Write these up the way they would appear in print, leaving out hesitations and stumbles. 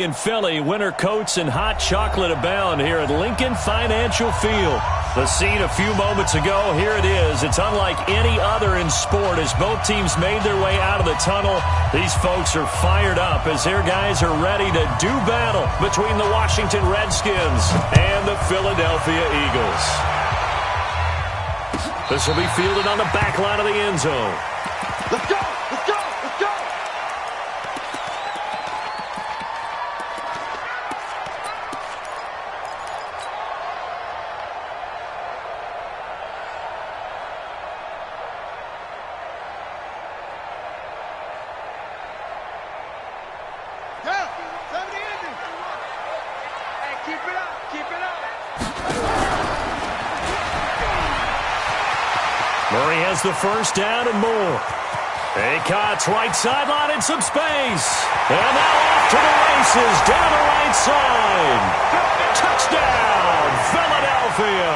In Philly, winter coats and hot chocolate abound here at Lincoln Financial Field. The scene a few moments ago, here it is. It's unlike any other in sport as both teams made their way out of the tunnel. These folks are fired up as their guys are ready to do battle between the Washington Redskins and the Philadelphia Eagles. This will be fielded on the back line of the end zone. Let's go! Let's go! Let's go! Murray has the first down and more. He cuts right sideline in some space. And now off to the races down the right side. Touchdown, Philadelphia.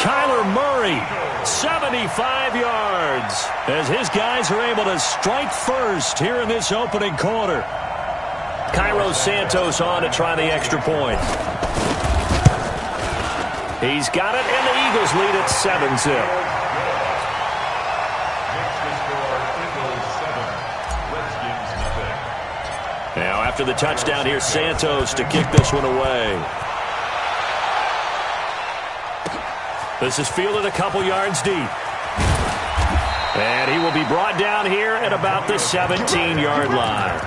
Kyler Murray, 75 yards, as his guys are able to strike first here in this opening quarter. Cairo Santos on to try the extra point. He's got it, and the Eagles lead at 7-0. Now, after the touchdown, here's Santos to kick this one away. This is fielded a couple yards deep. And he will be brought down here at about the 17-yard line.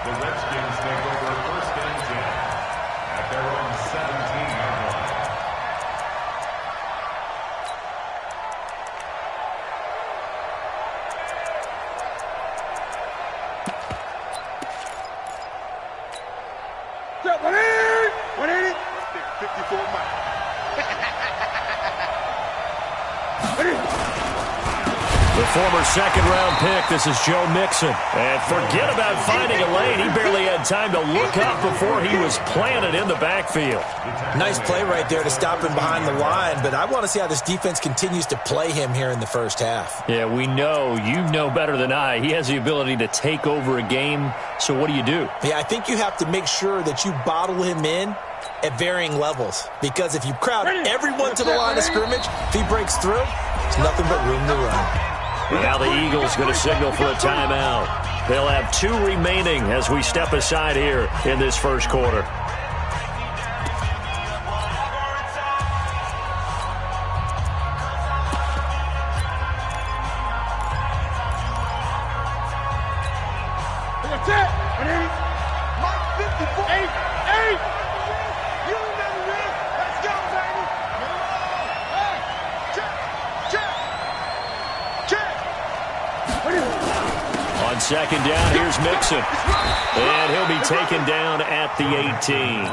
The Redskins take over first and 10 at their own 17-yard line. What's up, 180? 54 miles. The former second-round pick, this is Joe Mixon. And forget about finding a lane. He barely had time to look up before he was planted in the backfield. Nice play right there to stop him behind the line, but I want to see how this defense continues to play him here in the first half. Yeah, we know. You know better than I. He has the ability to take over a game, so what do you do? Yeah, I think you have to make sure that you bottle him in at varying levels, because if you crowd everyone to the line of scrimmage, if he breaks through, there's nothing but room to run. Now the Eagles going to signal for a timeout. They'll have 2 remaining as we step aside here in this first quarter. That's it! 180. Mark 54. 8. You never win. Let's go, baby. Hey, check. On second down, here's Mixon. And he'll be taken down at the 18.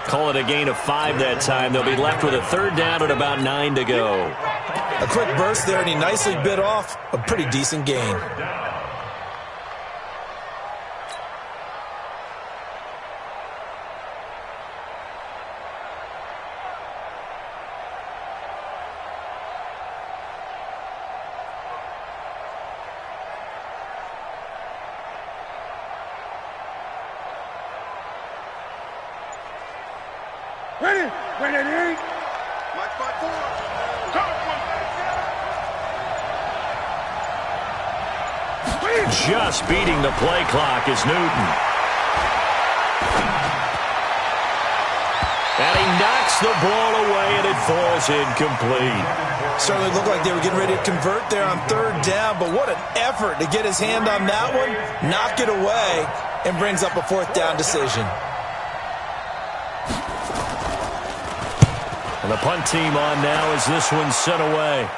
Call it a gain of 5 that time. They'll be left with a third down at about 9 to go. A quick burst there, and he nicely bit off a pretty decent gain. Ready? Ready? Mark 5-4. Just beating the play clock is Newton. And he knocks the ball away, and it falls incomplete. Certainly looked like they were getting ready to convert there on third down, but what an effort to get his hand on that one, knock it away, and brings up a fourth down decision. And the punt team on now as this one's sent away.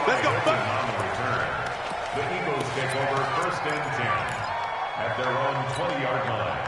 Let's go. On the return, the Eagles take over first and 10 at their own 20-yard line.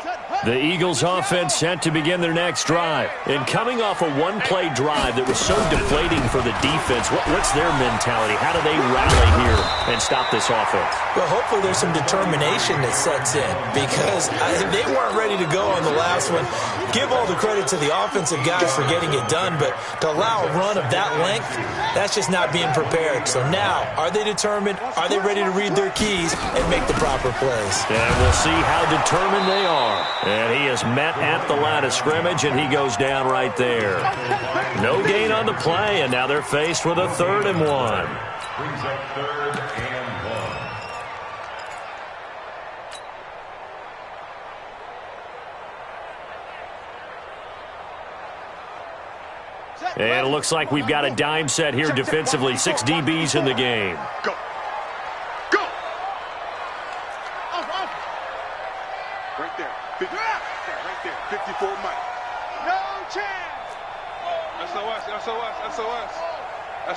Set. The Eagles offense set to begin their next drive. And coming off a one-play drive that was so deflating for the defense, what's their mentality? How do they rally here and stop this offense? Well, hopefully there's some determination that sets in because they weren't ready to go on the last one. Give all the credit to the offensive guys for getting it done, but to allow a run of that length, that's just not being prepared. So now, are they determined? Are they ready to read their keys and make the proper plays? And we'll see how determined they are. And he is met at the line of scrimmage, and he goes down right there. No gain on the play, and now they're faced with a 3rd and 1. Brings up 3rd and 1. And it looks like we've got a dime set here defensively. 6 DBs in the game. Go. Go. Right there. Right there. 54 Mike. No chance. SOS, SOS, SOS.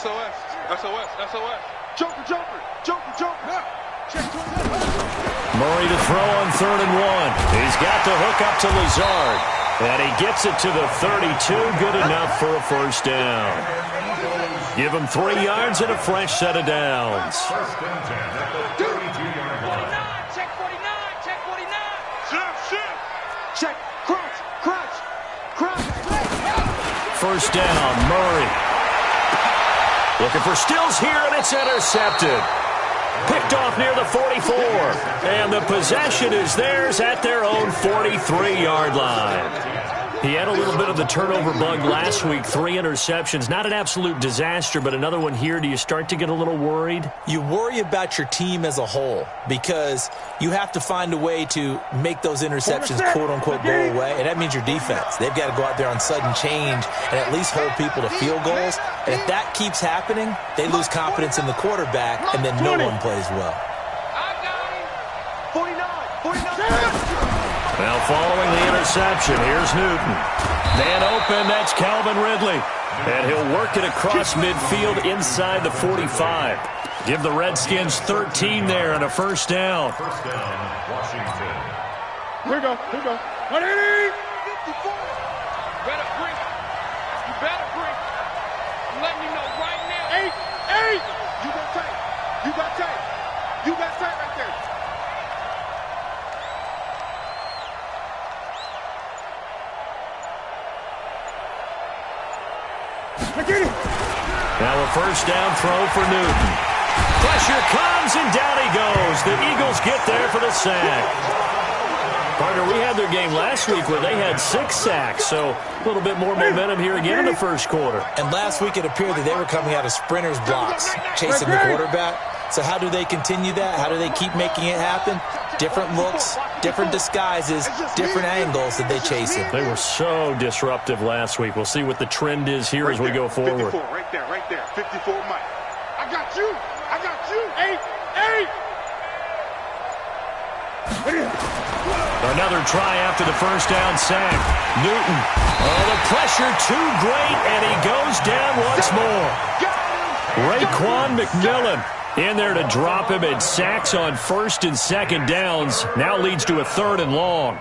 SOS, SOS, SOS. Joker. Check 20. Murray to throw on 3rd and 1. He's got the hook up to Lazard. And he gets it to the 32. Good enough for a 1st down. Give him 3 yards and a fresh set of downs. 1st and 10 at the 32-yard line. Check 49, check 49. Shift. Check. Crunch. 1st down, Murray. Looking for Stills here, and it's intercepted. Picked off near the 44. And the possession is theirs at their own 43-yard line. He had a little bit of the turnover bug last week. 3 interceptions. Not an absolute disaster, but another one here. Do you start to get a little worried? You worry about your team as a whole because you have to find a way to make those interceptions, quote-unquote, go away, and that means your defense. They've got to go out there on sudden change and at least hold people to field goals. And if that keeps happening, they lose confidence in the quarterback, and then no one plays well. I got him. 49. Now, following the interception, here's Newton. Man open, that's Calvin Ridley. And he'll work it across midfield inside the 45. Give the Redskins 13 there and a 1st down. 1st down, Washington. Here we go. 180. 54. Better break. You better break. I'm letting you know right now. 8. You got tight right there. Now a 1st down throw for Newton. Pressure comes, and down he goes. The Eagles get there for the sack. Partner, we had their game last week where they had 6 sacks, so a little bit more momentum here again in the 1st quarter. And last week it appeared that they were coming out of sprinters blocks, chasing the quarterback. So how do they continue that? How do they keep making it happen? Different looks, different disguises, different angles that they chase him. They were so disruptive last week. We'll see what the trend is here as we go forward. 54, right there. 54 Mike. I got you. 8. Another try after the 1st down sack. Newton. Oh, the pressure too great, and he goes down once more. Raekwon McMillan in there to drop him, and sacks on 1st and 2nd downs. Now leads to a 3rd and long.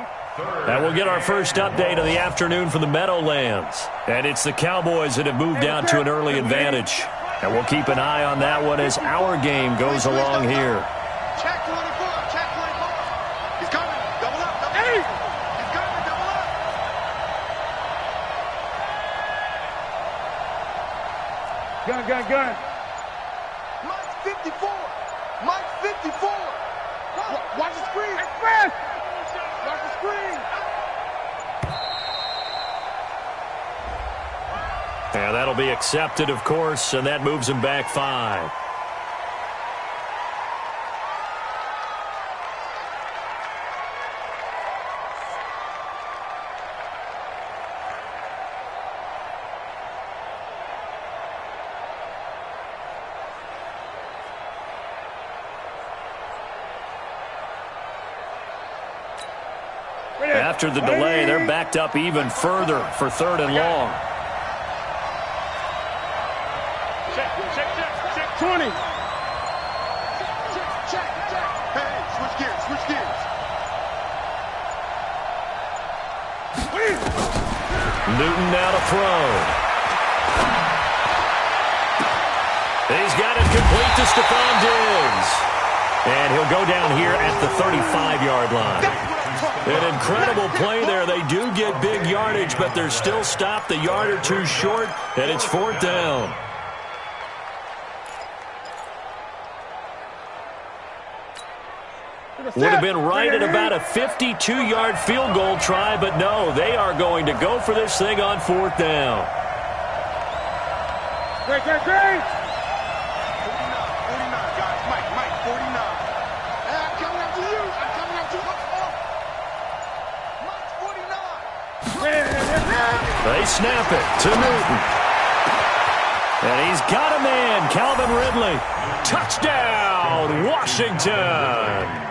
And we'll get our first update of the afternoon from the Meadowlands. And it's the Cowboys that have moved down to an early advantage. And we'll keep an eye on that one as our game goes along here. Check 24. He's coming. Double up. He's coming. Double up. Gun. Mike 54. Watch the screen. Express. Watch the screen. And that'll be accepted, of course, and that moves him back 5. After the delay, they're backed up even further for 3rd and long. Check 20. Check. Hey, switch gears. Newton now to throw. He's got it complete to Stephon Diggs. And he'll go down here at the 35-yard line. An incredible play there. They do get big yardage, but they're still stopped a yard or two short, and it's 4th down. Would have been right at about a 52-yard field goal try, but no, they are going to go for this thing on 4th down. Great. 49, guys. Mike, 49. I'm coming up to you. Mike's 49. They snap it to Newton. And he's got a man, Calvin Ridley. Touchdown, Washington.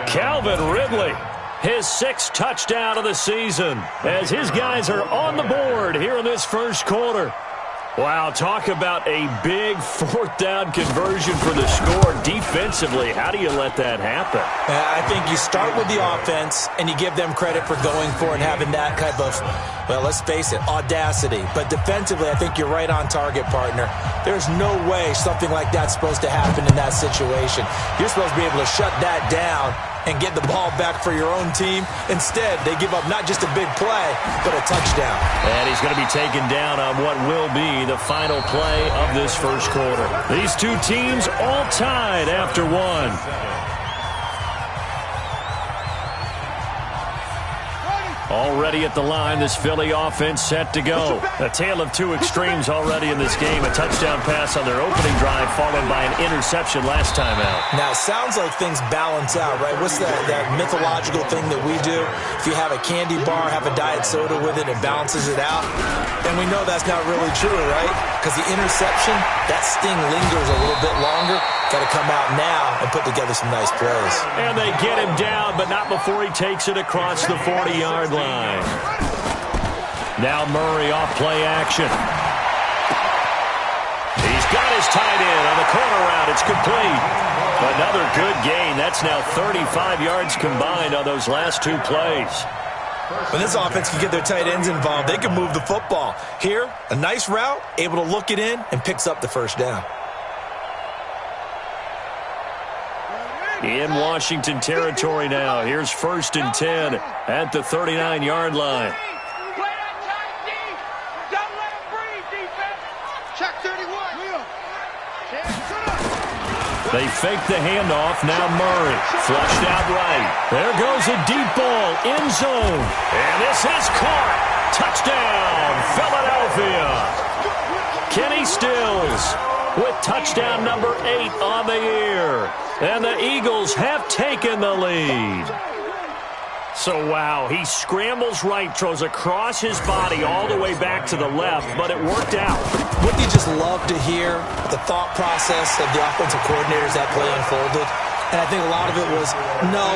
Calvin Ridley, his 6th touchdown of the season, as his guys are on the board here in this first quarter. Wow, talk about a big 4th down conversion for the score. Defensively, how do you let that happen? I think you start with the offense, and you give them credit for going for it and having that type of, well, let's face it, audacity. But defensively, I think you're right on target, partner. There's no way something like that's supposed to happen in that situation. You're supposed to be able to shut that down and get the ball back for your own team. Instead, they give up not just a big play, but a touchdown. And he's going to be taken down on what will be the final play of this first quarter. These two teams all tied after one. Already at the line, this Philly offense set to go. A tale of two extremes already in this game. A touchdown pass on their opening drive, followed by an interception last time out. Now, it sounds like things balance out, right? What's that mythological thing that we do? If you have a candy bar, have a diet soda with it, it balances it out. And we know that's not really true, right? Because the interception, that sting lingers a little bit longer. Got to come out now and put together some nice plays. And they get him down, but not before he takes it across the 40-yard line. Now Murray off play action. He's got his tight end on the corner route. It's complete. Another good gain. That's now 35 yards combined on those last two plays. When this offense can get their tight ends involved, they can move the football. Here, a nice route, able to look it in, and picks up the first down. In Washington territory now. Here's 1st and 10 at the 39-yard line. Play that tight D. Don't let him breathe, defense. Check 31. They fake the handoff. Now Murray. Flushed out right. There goes a deep ball. End zone. And this is caught. Touchdown, Philadelphia. Kenny Stills with touchdown number 8 on the year. And the Eagles have taken the lead. So, wow, he scrambles right, throws across his body all the way back to the left, but it worked out. Wouldn't you just love to hear the thought process of the offensive coordinators that play unfolded? And I think a lot of it was, no.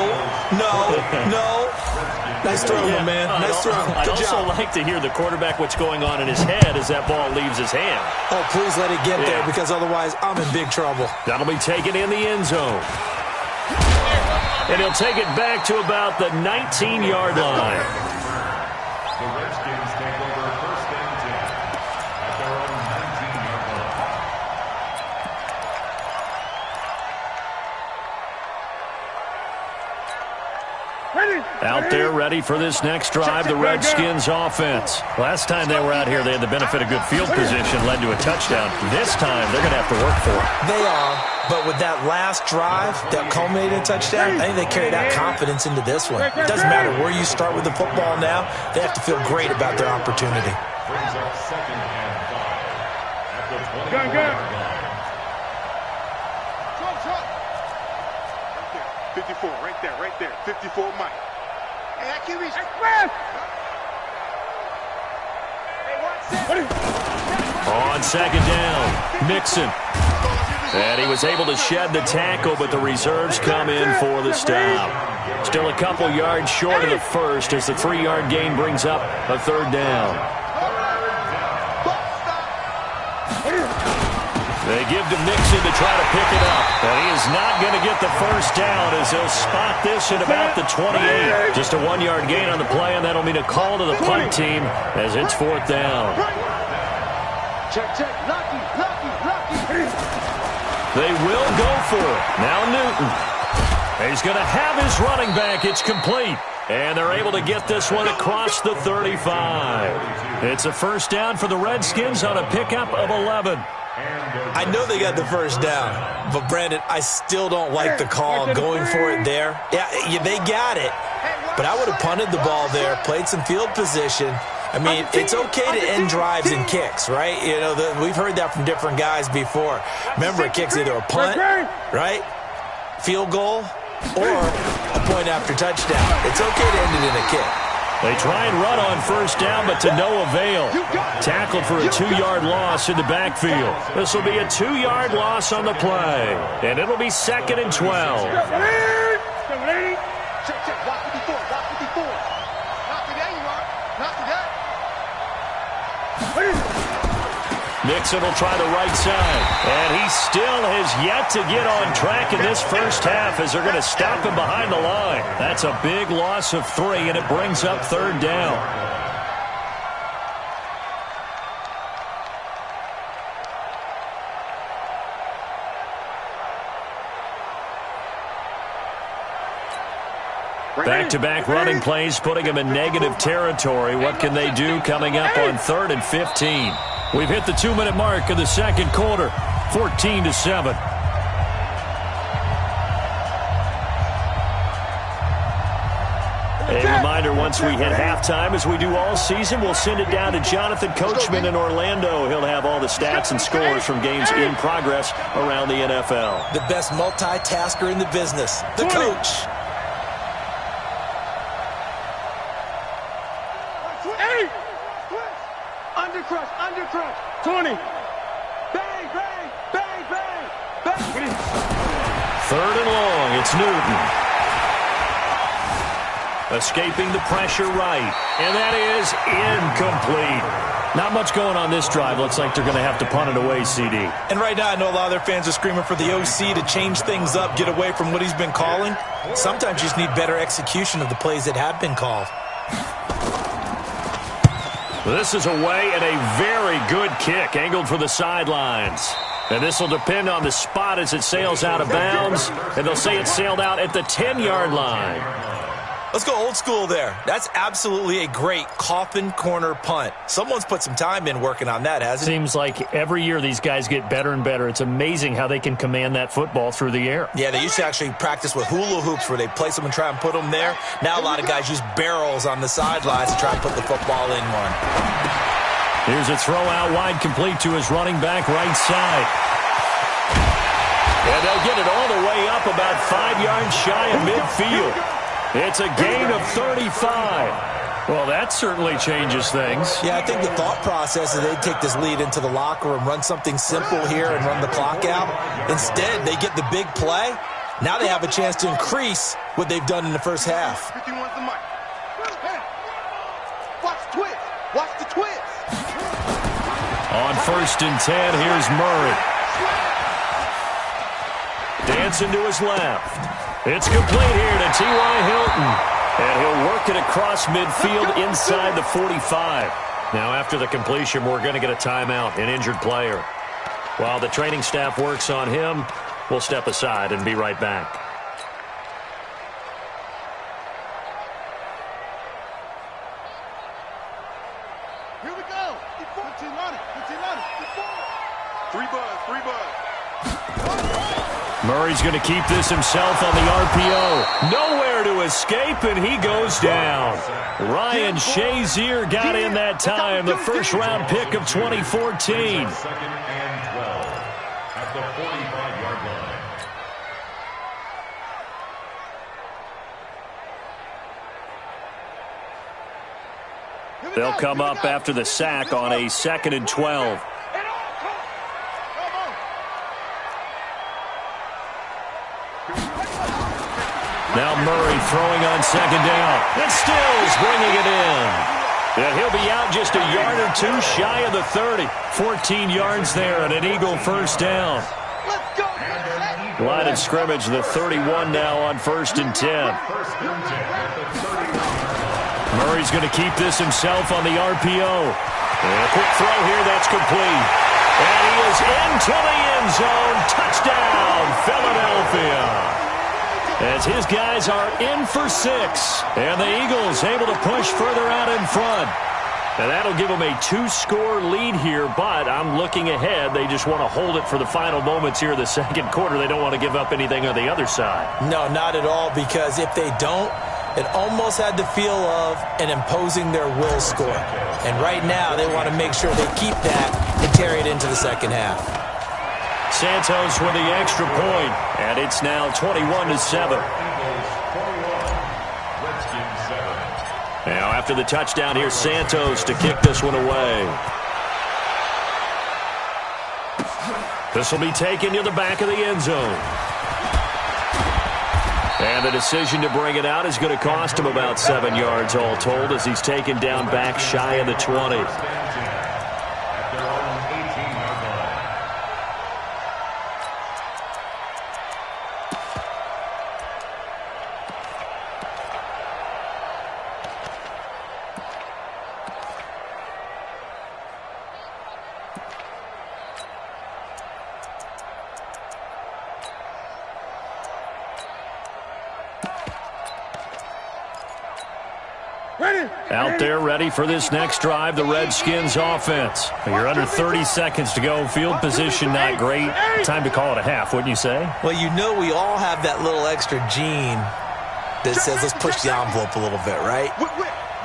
Nice throw, my man. Nice throw. I'd also like to hear the quarterback what's going on in his head as that ball leaves his hand. Oh, please let it get there, because otherwise I'm in big trouble. That'll be taken in the end zone. And he'll take it back to about the 19-yard line. The Redskins take over 1st and 10 at their own 19-yard line. Out there ready for this next drive, the Redskins offense. Last time they were out here, they had the benefit of good field position, led to a touchdown. This time, they're going to have to work for it. They are, but with that last drive that culminated in a touchdown, I think they carry that confidence into this one. It doesn't matter where you start with the football now. They have to feel great about their opportunity. Brings up 2nd and 5 at the 20-yard line. 54, right there. 54, Mike. Hey, I can't reach. On 2nd down, Mixon. And he was able to shed the tackle, but the reserves come in for the stop. Still a couple yards short of the first as the 3-yard gain brings up a 3rd down. They give to Mixon to try to pick it up. And he is not going to get the first down as they'll spot this at about the 28. Just a 1-yard gain on the play, and that'll mean a call to the punt team as it's 4th down. Check, check. Lucky. They will go for it. Now Newton. He's going to have his running back. It's complete. And they're able to get this one across the 35. It's a first down for the Redskins on a pickup of 11. I know they got the first down, but Brandon, I still don't like the call going for it there. Yeah, they got it, but I would have punted the ball there, played some field position. I mean, it's okay to end drives and kicks, right? You know, we've heard that from different guys before. Remember, a kick's either a punt, right, field goal, or a point after touchdown. It's okay to end it in a kick. They try and run on first down, but to no avail. Tackled for a 2-yard loss in the backfield. This will be a 2-yard loss on the play, and it'll be 2nd and 12. Check, check. Block 54. Not today, you are. Not today. Mixon will try the right side, and he still has yet to get on track in this first half as they're going to stop him behind the line. That's a big loss of 3, and it brings up 3rd down. Back-to-back running plays, putting them in negative territory. What can they do coming up on 3rd and 15? We've hit the 2-minute mark of the second quarter, 14-7. A reminder, once we hit halftime, as we do all season, we'll send it down to Jonathan Coachman in Orlando. He'll have all the stats and scores from games in progress around the NFL. The best multitasker in the business, the coach. Undercrush. 20. Bang. 3rd and long, it's Newton. Escaping the pressure right, and that is incomplete. Not much going on this drive. Looks like they're going to have to punt it away, CD. And right now, I know a lot of their fans are screaming for the OC to change things up, get away from what he's been calling. Sometimes you just need better execution of the plays that have been called. This is away and a very good kick, angled for the sidelines. And this will depend on the spot as it sails out of bounds. And they'll say it sailed out at the 10-yard line. Let's go old school there. That's absolutely a great coffin corner punt. Someone's put some time in working on that, hasn't it? Seems like every year these guys get better and better. It's amazing how they can command that football through the air. Yeah, they used to actually practice with hula hoops where they place them and try and put them there. Now a lot of guys use barrels on the sidelines to try and put the football in one. Here's a throw out wide, complete to his running back right side. And they'll get it all the way up about 5 yards shy of midfield. It's a gain of 35. Well, that certainly changes things. Yeah, I think the thought process is they'd take this lead into the locker room, run something simple here and run the clock out. Instead, they get the big play. Now they have a chance to increase what they've done in the first half. 51's the mic. Watch the twist. Watch the twist. On 1st and 10, here's Murray. Dancing to his left. It's complete here to T.Y. Hilton. And he'll work it across midfield inside the 45. Now, after the completion, we're going to get a timeout, an injured player. While the training staff works on him, we'll step aside and be right back. Here we go. 15 on it. 3 buzz. Murray's going to keep this himself on the RPO. Nowhere to escape, and he goes down. Ryan Shazier got in that time, the first-round pick of 2014. 2nd and 12 at the 45-yard line. They'll come up after the sack on a 2nd and 12. Now Murray throwing on 2nd down. And Stills bringing it in. And he'll be out just a yard or two shy of the 30. 14 yards there and an Eagle first down. Let's go. Line of scrimmage, the 31 now on 1st and 10. Murray's going to keep this himself on the RPO. And a quick throw here, that's complete. And he is into the end zone. Touchdown, Philadelphia. As his guys are in for 6. And the Eagles able to push further out in front. And that'll give them a 2-score lead here, but I'm looking ahead. They just want to hold it for the final moments here in the second quarter. They don't want to give up anything on the other side. No, not at all, because if they don't, it almost had the feel of an imposing their will score. And right now, they want to make sure they keep that and carry it into the second half. Santos with the extra point, and it's now 21-7. Now, after the touchdown, here's Santos to kick this one away. This will be taken to the back of the end zone. And the decision to bring it out is going to cost him about 7 yards all told as he's taken down back shy of the 20. Out there ready for this next drive, the Redskins offense. You're under 30 seconds to go. Field position not great. Time to call it a half, wouldn't you say? Well, you know we all have that little extra gene that says let's push the envelope a little bit, right?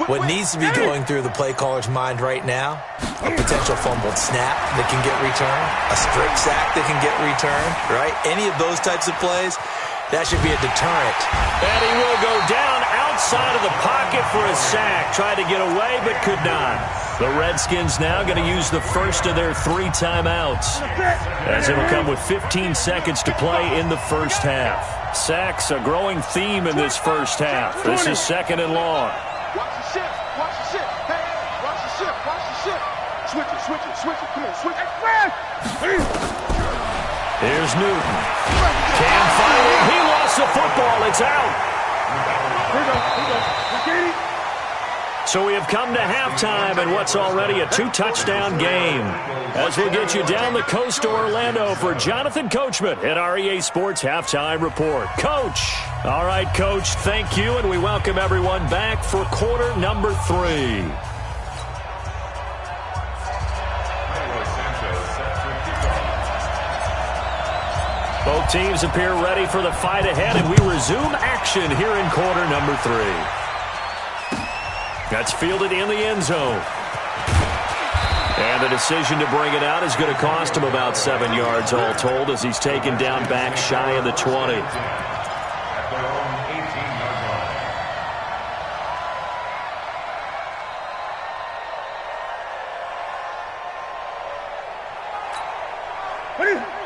What needs to be going through the play caller's mind right now, a potential fumbled snap that can get returned, a strip sack that can get returned, right? Any of those types of plays, that should be a deterrent. And he will go down outside of the pocket for a sack. Tried to get away, but could not. The Redskins now going to use the first of their 3 timeouts, as it'll come with 15 seconds to play in the first half. Sacks, a growing theme in this first half. This is 2nd and long. Watch the ship. Watch the ship. Hey, watch the ship. Watch the ship. Switch it, switch it, switch it. Come on, switch it. Here's Newton. Can't find it. He lost the football. It's out. Here we go. So we have come to halftime in what's already a 2-touchdown game. As we'll get you down the coast to Orlando for Jonathan Coachman at our EA Sports Halftime Report. Coach. All right, Coach, thank you, and we welcome everyone back for quarter number 3. Both teams appear ready for the fight ahead, and we resume action here in quarter number 3. That's fielded in the end zone. And the decision to bring it out is going to cost him about 7 yards all told as he's taken down back shy of the 20.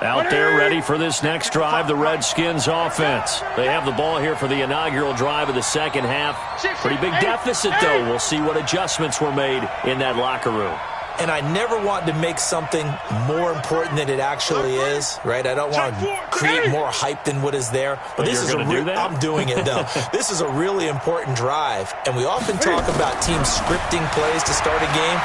Out there ready for this next drive, the Redskins offense. They have the ball here for the inaugural drive of the second half. Pretty big deficit, though. We'll see what adjustments were made in that locker room. And I never want to make something more important than it actually is, right? I don't want to create more hype than what is there. But this is I'm doing it, though. This is a really important drive. And we often talk about teams scripting plays to start a game.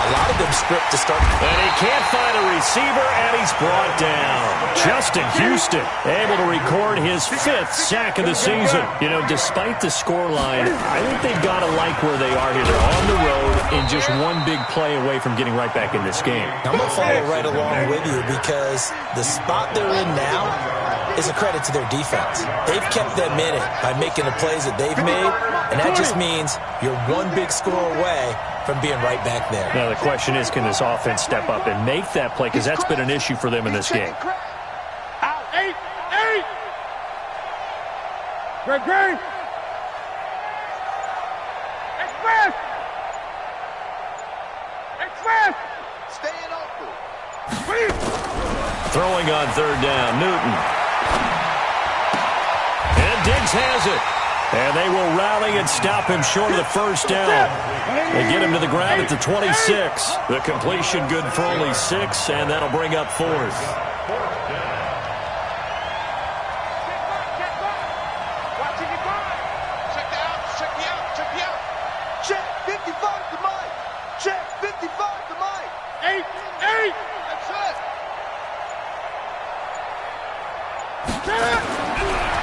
A lot of them script to start. And he can't find a receiver, and he's brought down. Justin Houston able to record his 5th sack of the season. You know, despite the scoreline, I think they've got to like where they are here. They're on the road and just one big play away from getting right back in this game. I'm going to follow right along with you because the spot they're in now is a credit to their defense. They've kept them in it by making the plays that they've made, and that just means you're one big score away from being right back there. Now, the question is, can this offense step up and make that play? Because that's been an issue for them in this game. Out. 8. Greg. Express. Staying open. Throwing on 3rd down, Newton. And Diggs has it. And they will rally and stop him short of the first down. They get him to the ground at the 26. The completion good for only 6, and that'll bring up 4th.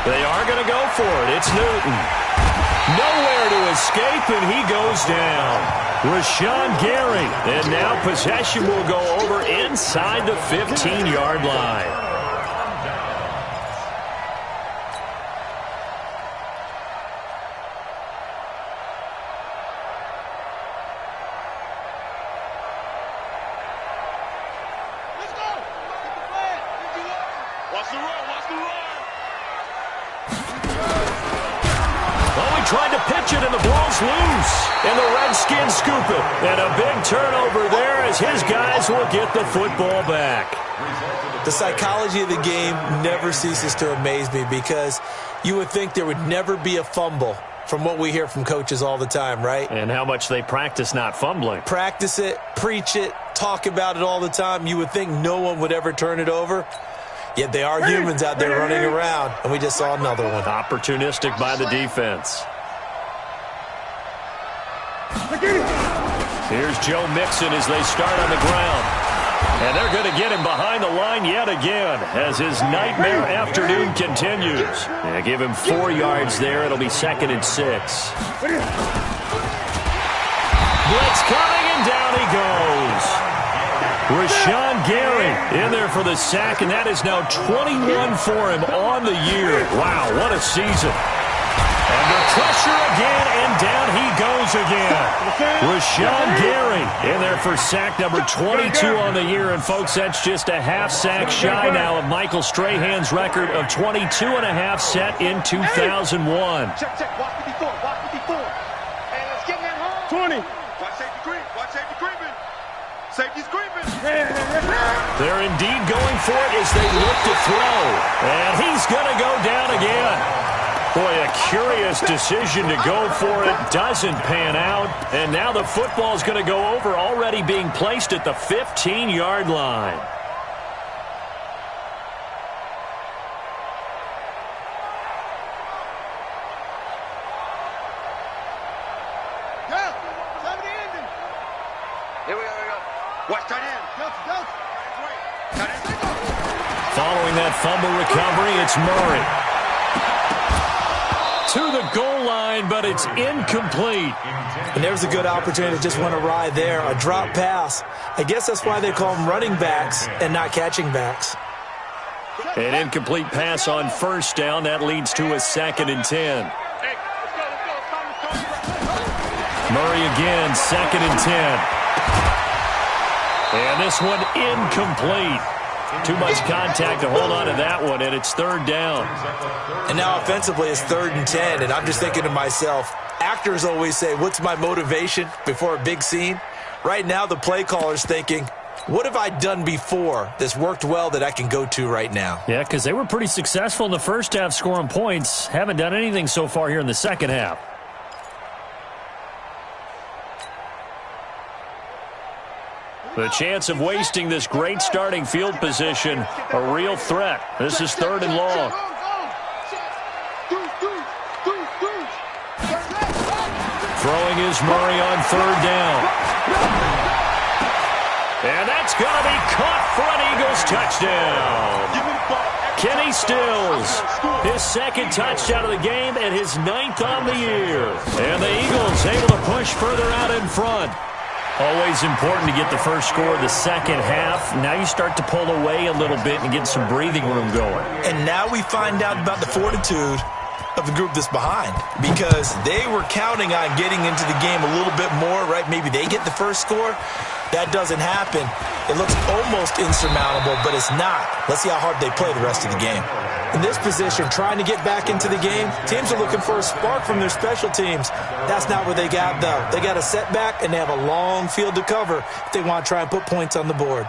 They are going to go for it. It's Newton. Nowhere to escape, and he goes down. Rashawn Gary. And now possession will go over inside the 15-yard line. Tried to pitch it, and the ball's loose. And the Redskins scoop it. And a big turnover there as his guys will get the football back. The psychology of the game never ceases to amaze me because you would think there would never be a fumble from what we hear from coaches all the time, right? And how much they practice not fumbling. Practice it, preach it, talk about it all the time. You would think no one would ever turn it over. Yet they are humans out there running around, and we just saw another one. Opportunistic by the defense. Here's Joe Mixon as they start on the ground. And they're going to get him behind the line yet again as his nightmare afternoon continues. And give him 4 yards there. It'll be 2nd and 6. Blitz coming, and down he goes. Rashawn Gary in there for the sack, and that is now 21 for him on the year. Wow, what a season. Under pressure again, and down he goes again. Rashawn Gary in there for sack number 22 on the year. And, folks, that's just a half sack shy now of Michael Strahan's record of 22 and a half set in 2001. Check, check. Watch 54. Watch 54. And let's get him home. 20. Watch safety creep. Watch safety creeping. Safety's creeping. They're indeed going for it as they look to throw. And he's going to go down again. Boy, a curious decision to go for it. Doesn't pan out. And now the football is going to go over, already being placed at the 15-yard line. Here we go. Watch tight end. Following that fumble recovery, it's Murray. To the goal line, but it's incomplete. And there's a good opportunity to just went awry there. A drop pass. I guess that's why they call them running backs and not catching backs. An incomplete pass on first down. That leads to a 2nd and 10. Murray again, 2nd and 10. And this one incomplete. Too much contact to hold on to that one, and it's 3rd down. And now offensively it's 3rd and 10, and I'm just thinking to myself, actors always say, what's my motivation before a big scene? Right now the play caller's thinking, what have I done before that's worked well that I can go to right now? Yeah, because they were pretty successful in the first half scoring points. Haven't done anything so far here in the second half. The chance of wasting this great starting field position, a real threat. This is 3rd and long. Throwing is Murray on 3rd down. And that's going to be caught for an Eagles touchdown. Kenny Stills, his 2nd touchdown of the game and his 9th on the year. And the Eagles able to push further out in front. Always important to get the first score of the second half. Now you start to pull away a little bit and get some breathing room going. And now we find out about the fortitude of the group that's behind, because they were counting on getting into the game a little bit more, right? Maybe they get the first score. That doesn't happen. It looks almost insurmountable, but it's not. Let's see how hard they play the rest of the game. In this position, trying to get back into the game, teams are looking for a spark from their special teams. That's not what they got, though. They got a setback, and they have a long field to cover if they want to try and put points on the board.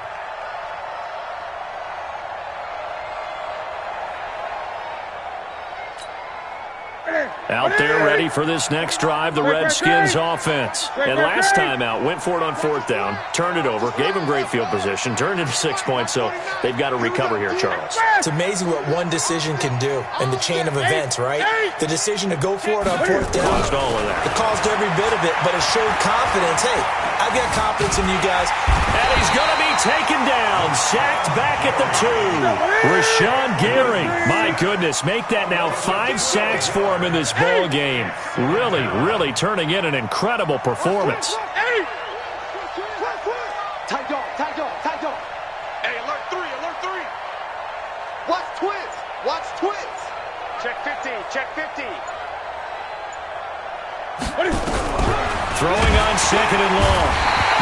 Out there ready for this next drive, the Redskins offense. And last time out, went for it on 4th down, turned it over, gave them great field position, turned into 6 points, so they've got to recover here, Charles. It's amazing what one decision can do in the chain of events, right? The decision to go for it on 4th down. Caused all of that. It caused every bit of it, but it showed confidence. Hey, I've got confidence in you guys. And he's going to be taken down, sacked back at the 2. Rashawn Gary, my goodness, make that now 5 sacks for him in this ball game. Really, really turning in an incredible performance. Tight dog, tight dog, tight dog. Hey, alert 3, alert 3. Watch twins, watch twins. Check 15, check 15. Throwing on 2nd and long.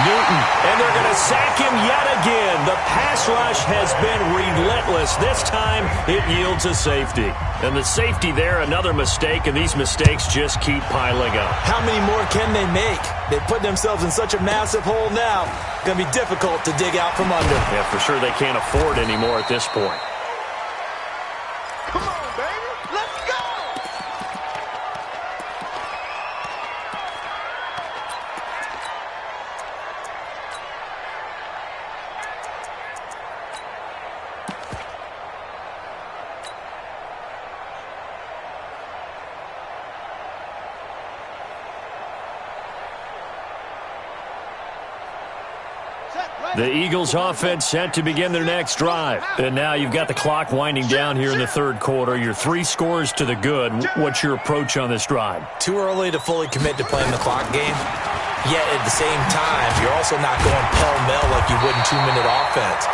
Newton, and they're going to sack him yet again. The pass rush has been relentless. This time, it yields a safety. And the safety there, another mistake, and these mistakes just keep piling up. How many more can they make? They put themselves in such a massive hole now. Going to be difficult to dig out from under. Yeah, for sure they can't afford anymore at this point. Come on, baby, let's go. The Eagles offense set to begin their next drive. And now you've got the clock winding down here in the 3rd quarter. Your 3 scores to the good. What's your approach on this drive? Too early to fully commit to playing the clock game. Yet at the same time, you're also not going pell-mell like you would in 2-minute offense.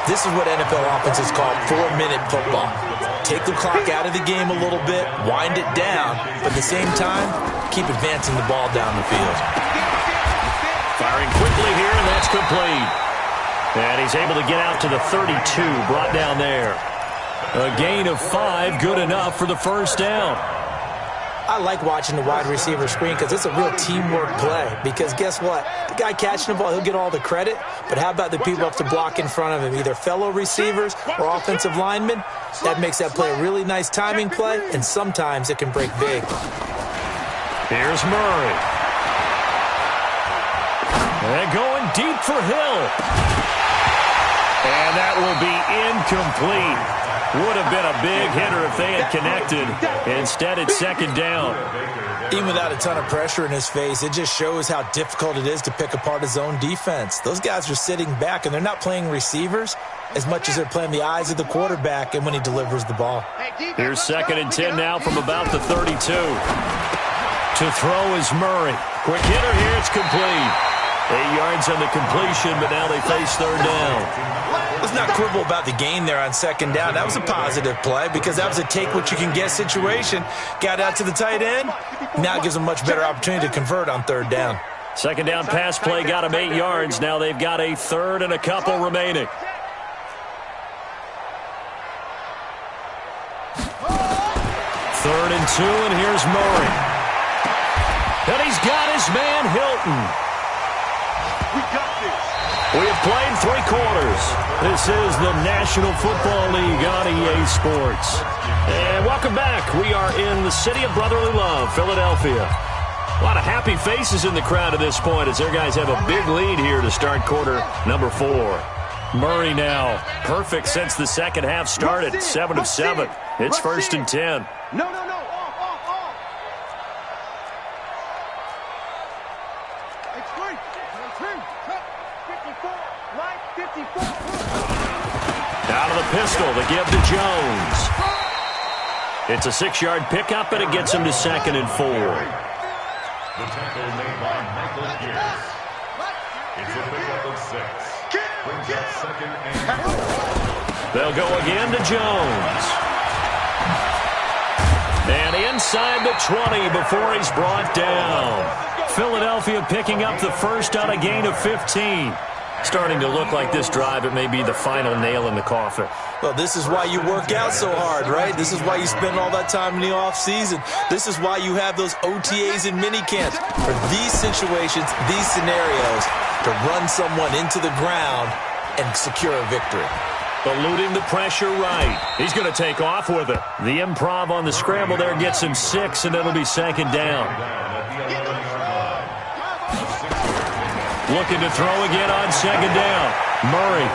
This is what NFL offenses call 4-minute football. Take the clock out of the game a little bit, wind it down, but at the same time, keep advancing the ball down the field. Firing quickly here, and that's complete. And he's able to get out to the 32, brought down there. A gain of 5, good enough for the 1st down. I like watching the wide receiver screen because it's a real teamwork play. Because guess what? The guy catching the ball, he'll get all the credit. But how about the people up to block in front of him, either fellow receivers or offensive linemen? That makes that play a really nice timing play, and sometimes it can break big. Here's Murray. And going deep for Hill. And that will be incomplete. Would have been a big hitter if they had connected. Instead, it's 2nd down. Even without a ton of pressure in his face, it just shows how difficult it is to pick apart his own defense. Those guys are sitting back, and they're not playing receivers as much as they're playing the eyes of the quarterback and when he delivers the ball. Here's 2nd and 10 now from about the 32. To throw is Murray. Quick hitter here, it's complete. 8 yards on the completion, but now they face 3rd down. Let's not quibble about the gain there on 2nd down. That was a positive play because that was a take-what-you-can-get situation. Got out to the tight end. Now it gives them a much better opportunity to convert on 3rd down. 2nd down pass play got them 8 yards. Now they've got a 3rd and a couple remaining. Third and 2, and here's Murray. And he's got his man Hilton. We got this. We have played 3 quarters. This is the National Football League on EA Sports. And welcome back. We are in the city of brotherly love, Philadelphia. A lot of happy faces in the crowd at this point as their guys have a big lead here to start quarter number 4. Murray now, perfect since the second half started, 7 of 7. It's 1st and 10. No, no, no. Off. It's free. 54. Line 54. Out of the pistol, the give to Jones. It's a 6-yard pickup, and it gets him to 2nd and 4. The tackle made by Michael Pierce. It's a pickup of 6. Brings up 2nd and 4. They'll go again to Jones. And inside the 20 before he's brought down. Philadelphia picking up the first on a gain of 15. Starting to look like this drive, it may be the final nail in the coffin. Well, this is why you work out so hard, right? This is why you spend all that time in the offseason. This is why you have those OTAs and minicamps. For these situations, these scenarios, to run someone into the ground and secure a victory. Eluding the pressure right. He's going to take off with it. The improv on the scramble there gets him 6, and it'll be second down. Looking to throw again on second down. Murray.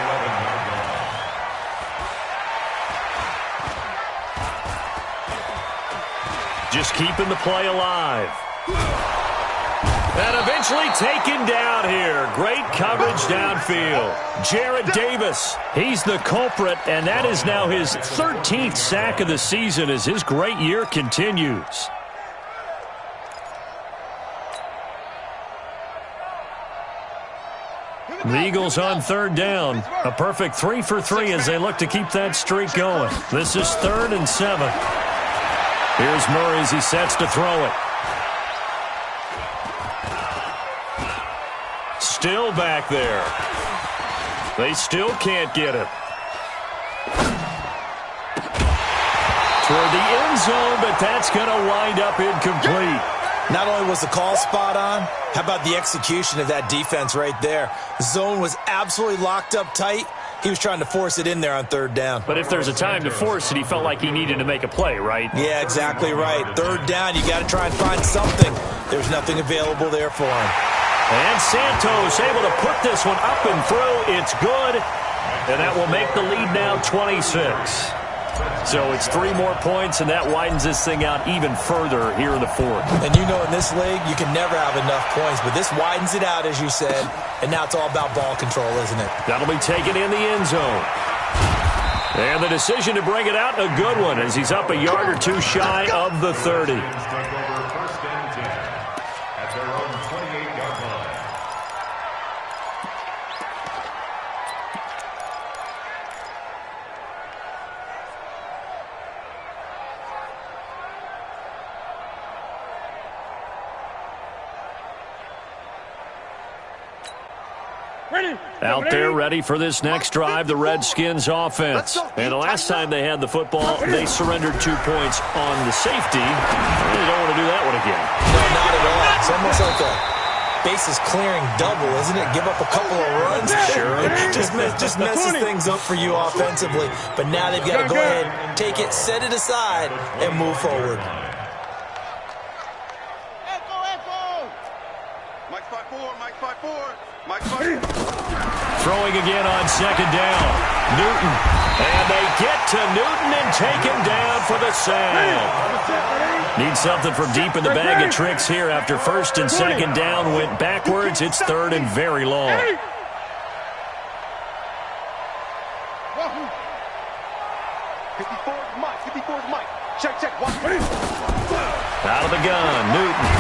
Just keeping the play alive. And eventually taken down here. Great coverage downfield. Jarrett Davis, he's the culprit, and that is now his 13th sack of the season as his great year continues. The Eagles on third down. A perfect 3 for 3 as they look to keep that streak going. This is 3rd and 7. Here's Murray as he sets to throw it. Still back there. They still can't get him. Toward the end zone, but that's going to wind up incomplete. Not only was the call spot on, how about the execution of that defense right there? The zone was absolutely locked up tight. He was trying to force it in there on third down. But if there's a time to force it, he felt like he needed to make a play, right? Yeah, exactly right. Third down, you got to try and find something. There's nothing available there for him. And Santos able to put this one up and through. It's good. And that will make the lead now 26. So it's 3 more points, and that widens this thing out even further here in the 4th. And you know in this league, you can never have enough points, but this widens it out, as you said, and now it's all about ball control, isn't it? That'll be taken in the end zone. And the decision to bring it out, a good one, as he's up a yard or 2 shy of the 30. Out there ready for this next drive, the Redskins offense. And the last time they had the football, they surrendered 2 points on the safety. They don't want to do that one again. No, not at all. It's almost like a bases clearing double, isn't it? Give up a couple of runs. Sure. just messes things up for you offensively. But now they've got to go ahead, take it, set it aside, and move forward. Mike 5-4, Mike 5-4, Mike 5-4. Throwing again on second down. Newton. And they get to Newton and take him down for the sack. Need something from deep in the bag of tricks here after first and second down went backwards. It's 3rd and very long. 54 Mike, 54 Mike. Check. Out of the gun, Newton.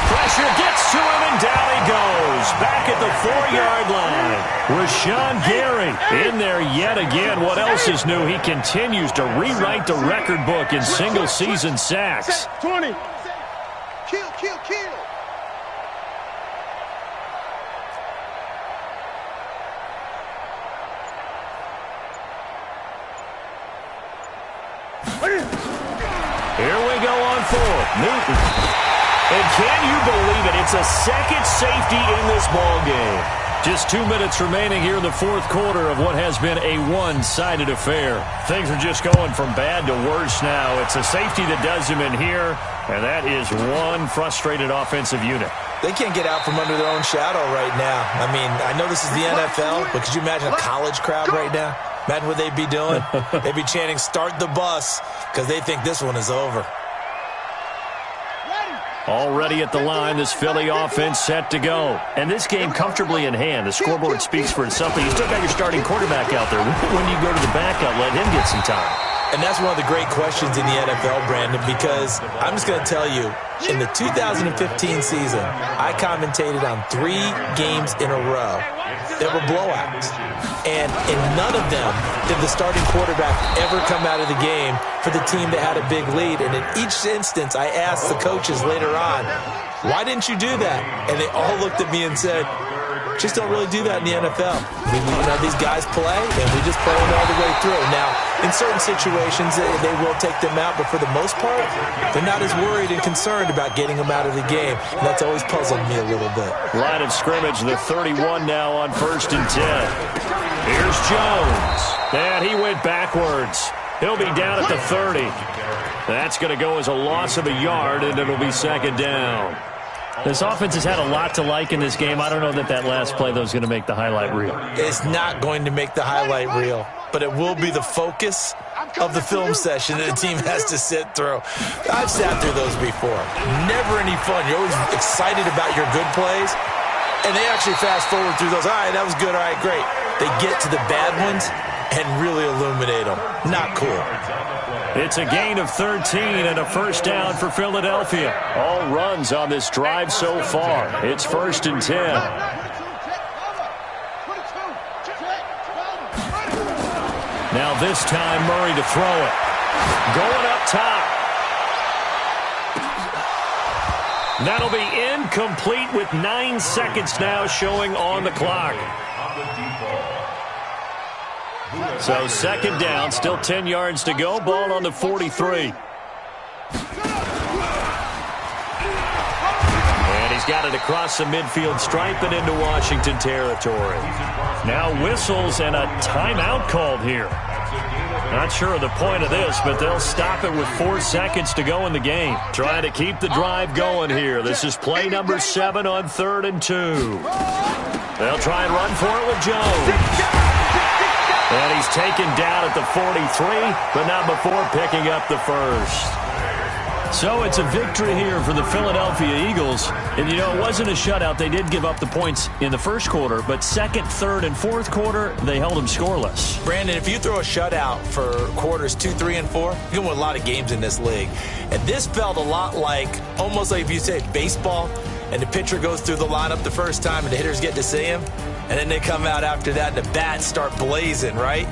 Pressure gets to him, and down he goes. Back at the 4-yard line. Rashawn Gary in there yet again. What else is new? He continues to rewrite the record book in single-season sacks. 20. Kill. Here we go on 4th. Newton. And can you believe it? It's a second safety in this ball game. Just 2 minutes remaining here in the 4th quarter of what has been a one-sided affair. Things are just going from bad to worse now. It's a safety that does him in here, and that is one frustrated offensive unit. They can't get out from under their own shadow right now. I mean, I know this is the NFL, but could you imagine a college crowd right now? Imagine what they'd be doing. They'd be chanting, "Start the bus," because they think this one is over. Already at the line, this Philly offense set to go. And this game comfortably in hand. The scoreboard speaks for itself. You still got your starting quarterback out there. When do you go to the backup, let him get some time? And that's one of the great questions in the NFL, Brandon, because I'm just going to tell you, in the 2015 season, I commentated on 3 games in a row that were blowouts. And in none of them did the starting quarterback ever come out of the game for the team that had a big lead. And in each instance, I asked the coaches later on, why didn't you do that? And they all looked at me and said, just don't really do that in the NFL. I mean, you know, these guys play, and we just play them all the way through. Now, in certain situations, they will take them out, but for the most part, they're not as worried and concerned about getting them out of the game. And that's always puzzled me a little bit. Line of scrimmage, the 31 now on 1st and 10. Here's Jones. And he went backwards. He'll be down at the 30. That's going to go as a loss of a yard, and it'll be second down. This offense has had a lot to like in this game. I don't know that last play, though, is going to make the highlight reel. It's not going to make the highlight reel, but it will be the focus of the film session that the team has to sit through. I've sat through those before. Never any fun. You're always excited about your good plays, and they actually fast forward through those. All right, that was good. All right, great. They get to the bad ones and really illuminate them. Not cool. It's a gain of 13 and a first down for Philadelphia. All runs on this drive so far. It's 1st and 10. Now this time Murray to throw it. Going up top. That'll be incomplete with 9 seconds now showing on the clock. So second down, still 10 yards to go. Ball on the 43. And he's got it across the midfield stripe and into Washington territory. Now whistles and a timeout called here. Not sure of the point of this, but they'll stop it with 4 seconds to go in the game. Trying to keep the drive going here. This is play number 7 on 3rd and 2. They'll try and run for it with Jones. And he's taken down at the 43, but not before picking up the first. So it's a victory here for the Philadelphia Eagles. And, you know, it wasn't a shutout. They did give up the points in the first quarter, but second, third, and fourth quarter, they held them scoreless. Brandon, if you throw a shutout for quarters 2, 3, and 4, you're going to win a lot of games in this league. And this felt a lot like, almost like if you say baseball, and the pitcher goes through the lineup the first time and the hitters get to see him, and then they come out after that and the bats start blazing, right?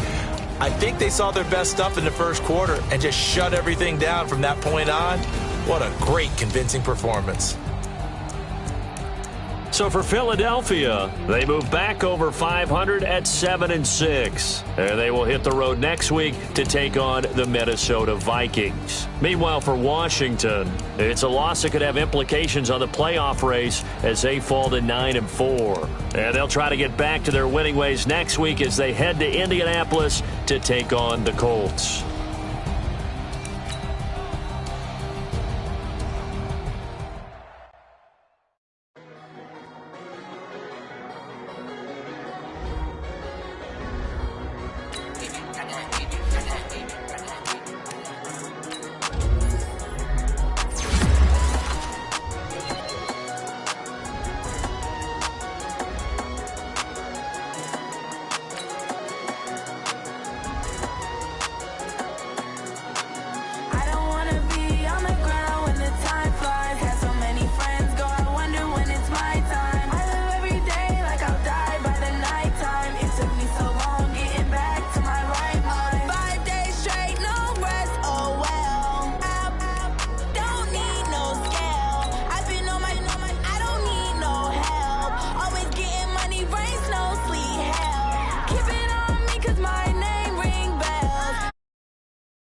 I think they saw their best stuff in the first quarter and just shut everything down from that point on. What a great, convincing performance. So for Philadelphia, they move back over 500 at 7-6. And they will hit the road next week to take on the Minnesota Vikings. Meanwhile, for Washington, it's a loss that could have implications on the playoff race as they fall to 9-4. And they'll try to get back to their winning ways next week as they head to Indianapolis to take on the Colts.